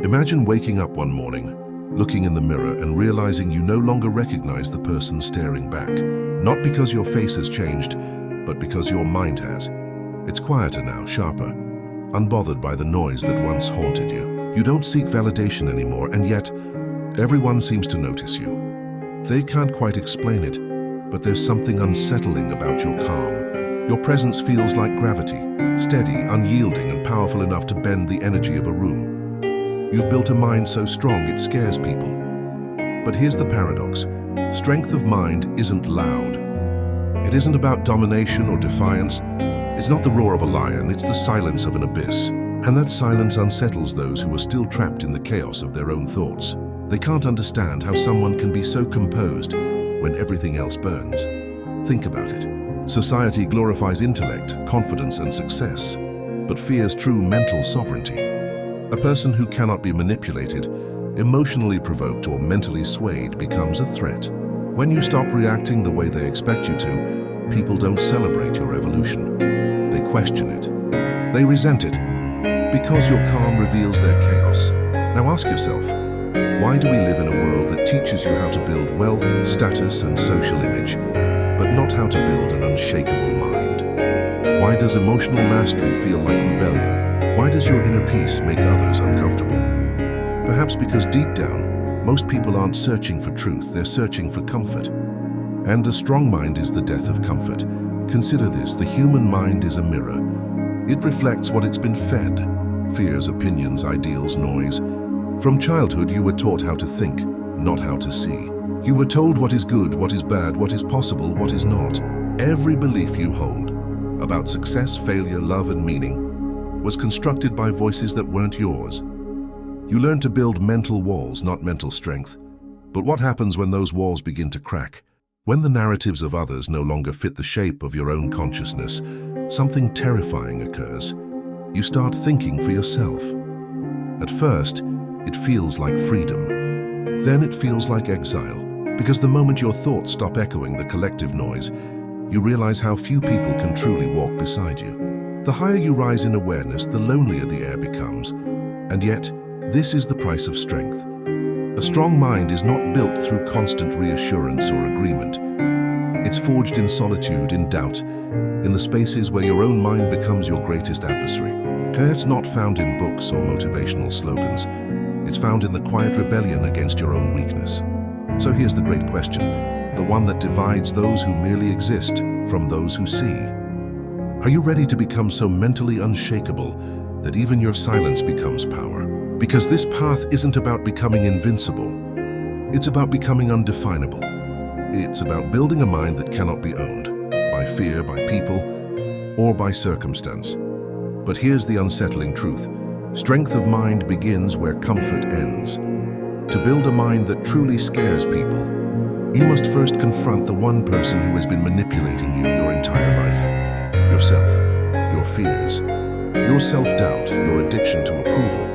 Imagine waking up one morning, looking in the mirror and realizing you no longer recognize the person staring back. Not because your face has changed, but because your mind has. It's quieter now, sharper, unbothered by the noise that once haunted you. You don't seek validation anymore, and yet everyone seems to notice you. They can't quite explain it, but there's something unsettling about your calm. Your presence feels like gravity, steady, unyielding, and powerful enough to bend the energy of a room. You've built a mind so strong it scares people. But here's the paradox. Strength of mind isn't loud. It isn't about domination or defiance. It's not the roar of a lion, it's the silence of an abyss. And that silence unsettles those who are still trapped in the chaos of their own thoughts. They can't understand how someone can be so composed when everything else burns. Think about it. Society glorifies intellect, confidence, and success, but fears true mental sovereignty. A person who cannot be manipulated, emotionally provoked, or mentally swayed becomes a threat. When you stop reacting the way they expect you to, people don't celebrate your evolution. They question it. They resent it, because your calm reveals their chaos. Now ask yourself, why do we live in a world that teaches you how to build wealth, status, and social image, but not how to build an unshakable mind? Why does emotional mastery feel like rebellion? Why does your inner peace make others uncomfortable? Perhaps because deep down, most people aren't searching for truth, they're searching for comfort. And a strong mind is the death of comfort. Consider this, the human mind is a mirror. It reflects what it's been fed: fears, opinions, ideals, noise. From childhood, you were taught how to think, not how to see. You were told what is good, what is bad, what is possible, what is not. Every belief you hold about success, failure, love, and meaning was constructed by voices that weren't yours. You learned to build mental walls, not mental strength. But what happens when those walls begin to crack? When the narratives of others no longer fit the shape of your own consciousness, something terrifying occurs. You start thinking for yourself. At first, it feels like freedom. Then it feels like exile, because the moment your thoughts stop echoing the collective noise, you realize how few people can truly walk beside you. The higher you rise in awareness, the lonelier the air becomes. And yet, this is the price of strength. A strong mind is not built through constant reassurance or agreement. It's forged in solitude, in doubt, in the spaces where your own mind becomes your greatest adversary. It's not found in books or motivational slogans. It's found in the quiet rebellion against your own weakness. So here's the great question, the one that divides those who merely exist from those who see. Are you ready to become so mentally unshakable that even your silence becomes power? Because this path isn't about becoming invincible. It's about becoming undefinable. It's about building a mind that cannot be owned by fear, by people, or by circumstance. But here's the unsettling truth. Strength of mind begins where comfort ends. To build a mind that truly scares people, you must first confront the one person who has been manipulating you your entire life. Yourself, your fears, your self-doubt, your addiction to approval.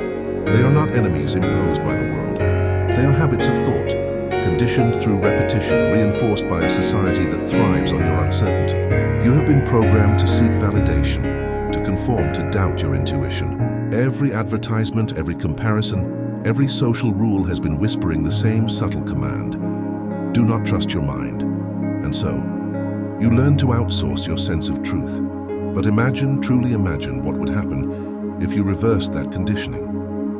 They are not enemies imposed by the world. They are habits of thought, conditioned through repetition, reinforced by a society that thrives on your uncertainty. You have been programmed to seek validation, to conform, to doubt your intuition. Every advertisement, every comparison, every social rule has been whispering the same subtle command. Do not trust your mind. And so, you learn to outsource your sense of truth. But imagine, truly imagine what would happen if you reversed that conditioning.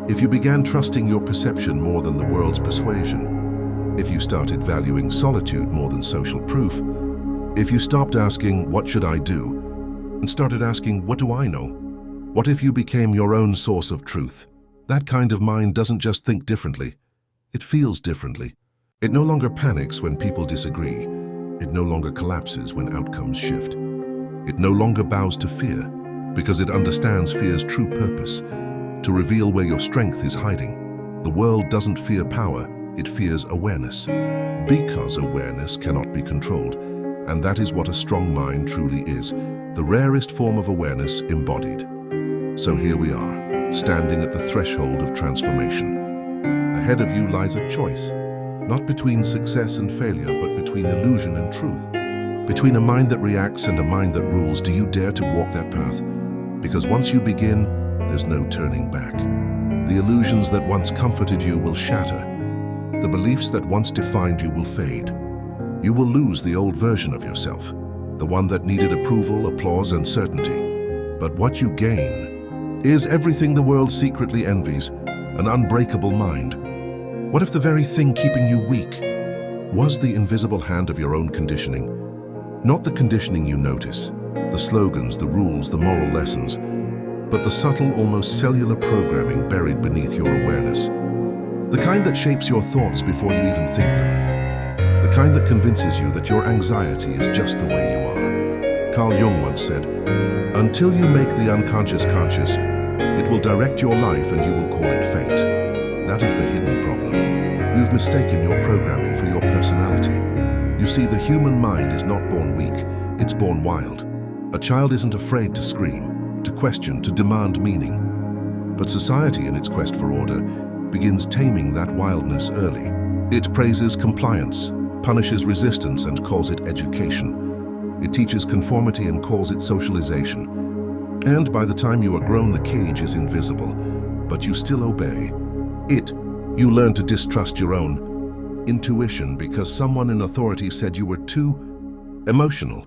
If you began trusting your perception more than the world's persuasion. If you started valuing solitude more than social proof. If you stopped asking, what should I do? And started asking, what do I know? What if you became your own source of truth? That kind of mind doesn't just think differently. It feels differently. It no longer panics when people disagree. It no longer collapses when outcomes shift. It no longer bows to fear, because it understands fear's true purpose, to reveal where your strength is hiding. The world doesn't fear power, it fears awareness. Because awareness cannot be controlled, and that is what a strong mind truly is, the rarest form of awareness embodied. So here we are, standing at the threshold of transformation. Ahead of you lies a choice, not between success and failure, but between illusion and truth. Between a mind that reacts and a mind that rules. Do you dare to walk that path? Because once you begin, there's no turning back. The illusions that once comforted you will shatter. The beliefs that once defined you will fade. You will lose the old version of yourself, the one that needed approval, applause, and certainty. But what you gain is everything the world secretly envies, an unbreakable mind. What if the very thing keeping you weak was the invisible hand of your own conditioning? Not the conditioning you notice, the slogans, the rules, the moral lessons, but the subtle, almost cellular programming buried beneath your awareness. The kind that shapes your thoughts before you even think them. The kind that convinces you that your anxiety is just the way you are. Carl Jung once said, "Until you make the unconscious conscious, it will direct your life and you will call it fate." That is the hidden problem. You've mistaken your programming for your personality. You see, the human mind is not born weak, it's born wild. A child isn't afraid to scream, to question, to demand meaning. But society, in its quest for order, begins taming that wildness early. It praises compliance, punishes resistance, and calls it education. It teaches conformity and calls it socialization. And by the time you are grown, the cage is invisible, but you still obey. You learn to distrust your own intuition because someone in authority said you were too emotional.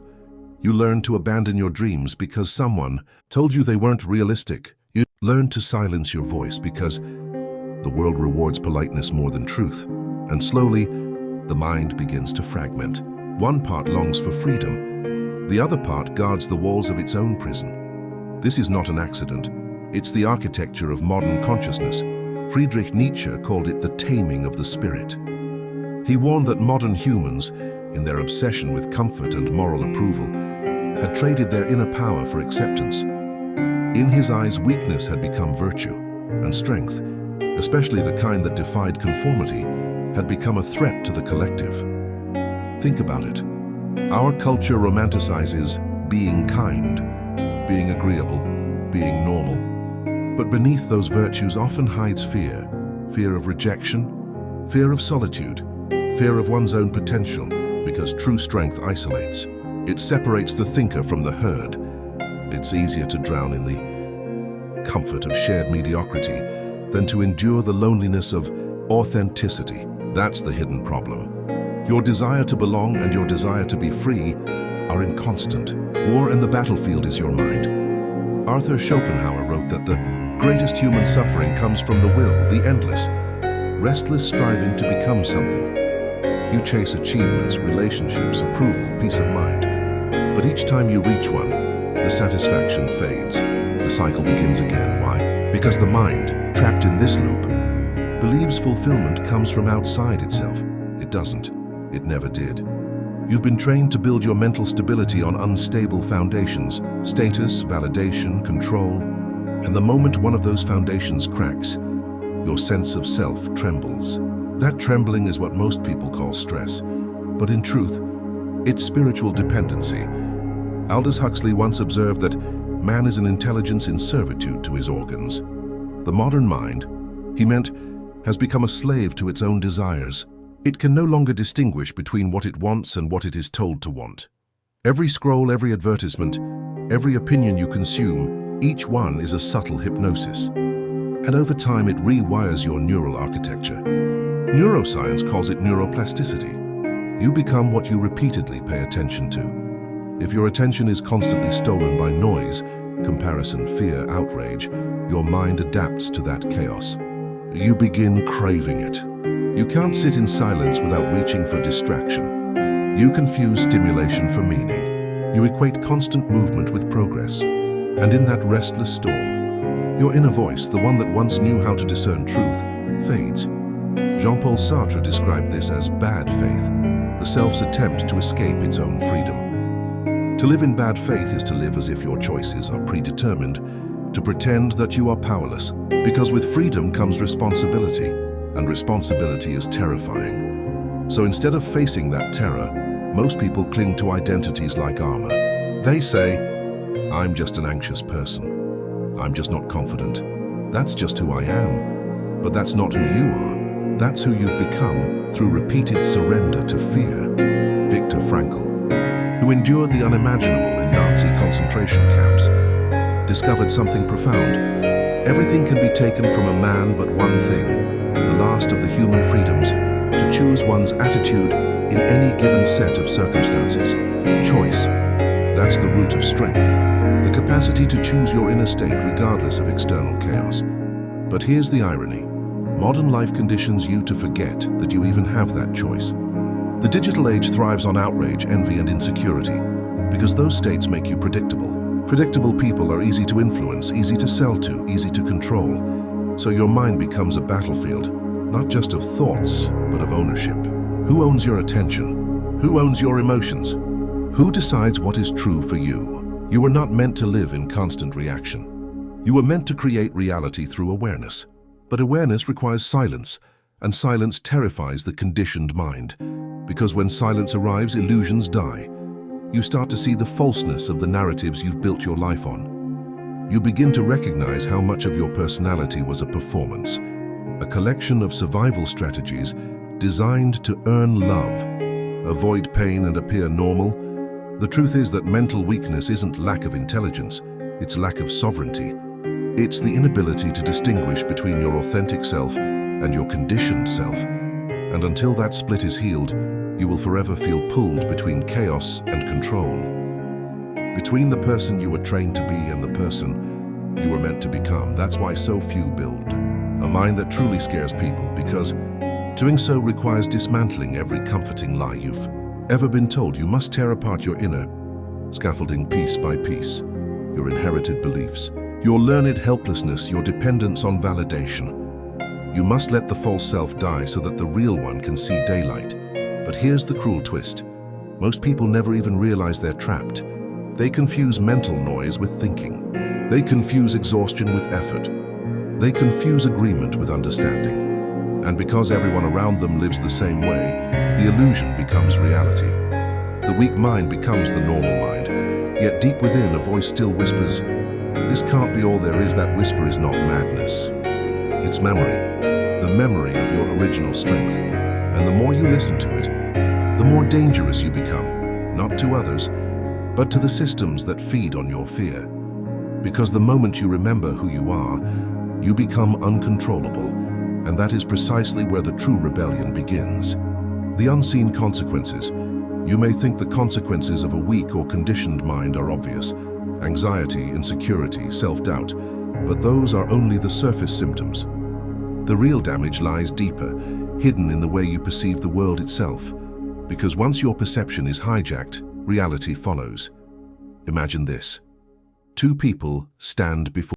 You learn to abandon your dreams because someone told you they weren't realistic. You learn to silence your voice because the world rewards politeness more than truth. And slowly, the mind begins to fragment. One part longs for freedom. The other part guards the walls of its own prison. This is not an accident. It's the architecture of modern consciousness. Friedrich Nietzsche called it the taming of the spirit. He warned that modern humans, in their obsession with comfort and moral approval, had traded their inner power for acceptance. In his eyes, weakness had become virtue, and strength, especially the kind that defied conformity, had become a threat to the collective. Think about it. Our culture romanticizes being kind, being agreeable, being normal. But beneath those virtues often hides fear. Fear of rejection, fear of solitude, fear of one's own potential, because true strength isolates. It separates the thinker from the herd. It's easier to drown in the comfort of shared mediocrity than to endure the loneliness of authenticity. That's the hidden problem. Your desire to belong and your desire to be free are in constant war, and the battlefield is your mind. Arthur Schopenhauer wrote that the greatest human suffering comes from the will, the endless, restless striving to become something. You chase achievements, relationships, approval, peace of mind. But each time you reach one, the satisfaction fades. The cycle begins again. Why? Because the mind, trapped in this loop, believes fulfillment comes from outside itself. It doesn't. It never did. You've been trained to build your mental stability on unstable foundations, status, validation, control. And the moment one of those foundations cracks, your sense of self trembles. That trembling is what most people call stress, but in truth, it's spiritual dependency. Aldous Huxley once observed that man is an intelligence in servitude to his organs. The modern mind, he meant, has become a slave to its own desires. It can no longer distinguish between what it wants and what it is told to want. Every scroll, every advertisement, every opinion you consume, each one is a subtle hypnosis. And over time, it rewires your neural architecture. Neuroscience calls it neuroplasticity. You become what you repeatedly pay attention to. If your attention is constantly stolen by noise, comparison, fear, outrage, your mind adapts to that chaos. You begin craving it. You can't sit in silence without reaching for distraction. You confuse stimulation for meaning. You equate constant movement with progress. And in that restless storm, your inner voice, the one that once knew how to discern truth, fades. Jean-Paul Sartre described this as bad faith, the self's attempt to escape its own freedom. To live in bad faith is to live as if your choices are predetermined, to pretend that you are powerless, because with freedom comes responsibility, and responsibility is terrifying. So instead of facing that terror, most people cling to identities like armor. They say, "I'm just an anxious person. I'm just not confident. That's just who I am." But that's not who you are. That's who you've become through repeated surrender to fear. Viktor Frankl, who endured the unimaginable in Nazi concentration camps, discovered something profound. Everything can be taken from a man but one thing, the last of the human freedoms, to choose one's attitude in any given set of circumstances. Choice. That's the root of strength. The capacity to choose your inner state regardless of external chaos. But here's the irony. Modern life conditions you to forget that you even have that choice. The digital age thrives on outrage, envy, and insecurity because those states make you predictable. Predictable people are easy to influence, easy to sell to, easy to control. So your mind becomes a battlefield, not just of thoughts, but of ownership. Who owns your attention? Who owns your emotions? Who decides what is true for you? You were not meant to live in constant reaction. You were meant to create reality through awareness. But awareness requires silence, and silence terrifies the conditioned mind. Because when silence arrives, illusions die. You start to see the falseness of the narratives you've built your life on. You begin to recognize how much of your personality was a performance, a collection of survival strategies designed to earn love, avoid pain, and appear normal. The truth is that mental weakness isn't lack of intelligence, it's lack of sovereignty. It's the inability to distinguish between your authentic self and your conditioned self. And until that split is healed, you will forever feel pulled between chaos and control. Between the person you were trained to be and the person you were meant to become. That's why so few build a mind that truly scares people, because doing so requires dismantling every comforting lie you've ever been told. You must tear apart your inner scaffolding piece by piece, your inherited beliefs, your learned helplessness, your dependence on validation. You must let the false self die so that the real one can see daylight. But here's the cruel twist. Most people never even realize they're trapped. They confuse mental noise with thinking. They confuse exhaustion with effort. They confuse agreement with understanding. And because everyone around them lives the same way, the illusion becomes reality. The weak mind becomes the normal mind, yet deep within a voice still whispers, "This can't be all there is." That whisper is not madness. It's memory, the memory of your original strength. And the more you listen to it, the more dangerous you become, not to others, but to the systems that feed on your fear. Because the moment you remember who you are, you become uncontrollable, and that is precisely where the true rebellion begins. The unseen consequences. You may think the consequences of a weak or conditioned mind are obvious: anxiety, insecurity, self-doubt, but those are only the surface symptoms. The real damage lies deeper, hidden in the way you perceive the world itself. Because once your perception is hijacked, reality follows. Imagine this. Two people stand before